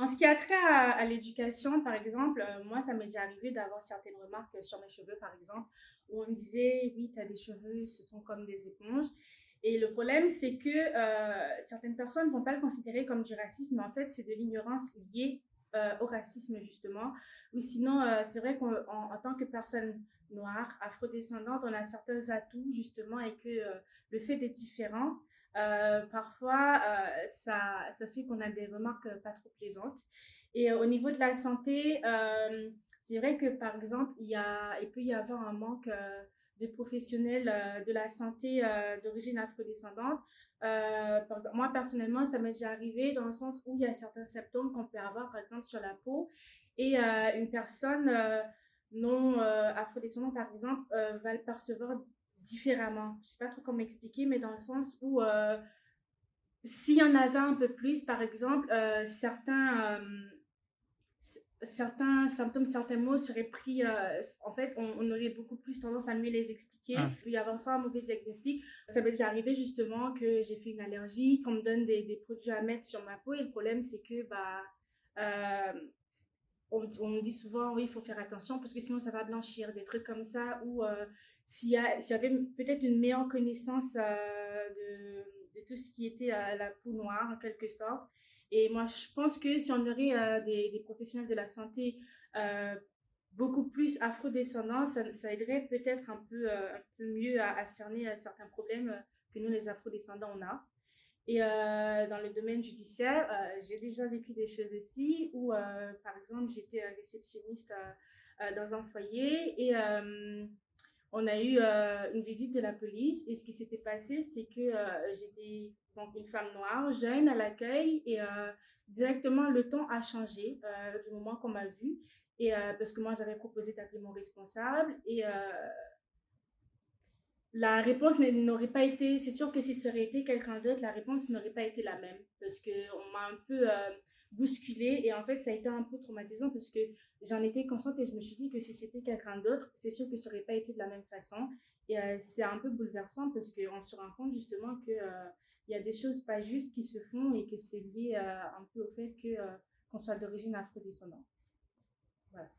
En ce qui a trait à l'éducation, par exemple, moi, ça m'est déjà arrivé d'avoir certaines remarques sur mes cheveux, par exemple, où on me disait, oui, tu as des cheveux, ce sont comme des éponges. Et le problème, c'est que certaines personnes ne vont pas le considérer comme du racisme, mais en fait, c'est de l'ignorance liée au racisme, justement. Ou sinon, c'est vrai qu'en tant que personne noire, afrodescendante, on a certains atouts, justement, et que le fait d'être différent, parfois, ça fait qu'on a des remarques pas trop plaisantes. Et au niveau de la santé, c'est vrai que, par exemple, il peut y avoir un manque de professionnels de la santé d'origine afrodescendante. Par exemple, moi, personnellement, ça m'est déjà arrivé dans le sens où il y a certains symptômes qu'on peut avoir, par exemple, sur la peau. Et une personne non afrodescendante, par exemple, va le percevoir différemment. Je sais pas trop comment expliquer, mais dans le sens où s'il y en avait un peu plus, par exemple, certains symptômes, certains mots seraient pris, en fait, on aurait beaucoup plus tendance à mieux les expliquer. Ah, Il peut y avoir soit un mauvais diagnostic. Ça m'est déjà arrivé justement que j'ai fait une allergie, qu'on me donne des produits à mettre sur ma peau. Et le problème, c'est que euh, on me dit souvent, oui, il faut faire attention parce que sinon ça va blanchir, des trucs comme ça. Ou s'il y avait peut-être une meilleure connaissance de tout ce qui était la peau noire, en quelque sorte. Et moi, je pense que si on aurait des professionnels de la santé euh, beaucoup plus afrodescendants, ça aiderait peut-être un peu mieux à cerner certains problèmes que nous, les afrodescendants, on a. Et dans le domaine judiciaire, j'ai déjà vécu des choses aussi où, par exemple, j'étais réceptionniste dans un foyer et on a eu une visite de la police. Et ce qui s'était passé, c'est que j'étais donc une femme noire, jeune à l'accueil et directement le ton a changé du moment qu'on m'a vue. Et parce que moi, j'avais proposé d'appeler mon responsable et la réponse n'aurait pas été, c'est sûr que si ça aurait été quelqu'un d'autre, la réponse n'aurait pas été la même parce qu'on m'a un peu bousculée et en fait ça a été un peu traumatisant parce que j'en étais consciente et je me suis dit que si c'était quelqu'un d'autre, c'est sûr que ça n'aurait pas été de la même façon et c'est un peu bouleversant parce qu'on se rend compte justement que il y a des choses pas justes qui se font et que c'est lié un peu au fait que qu'on soit d'origine afrodescendante. Voilà.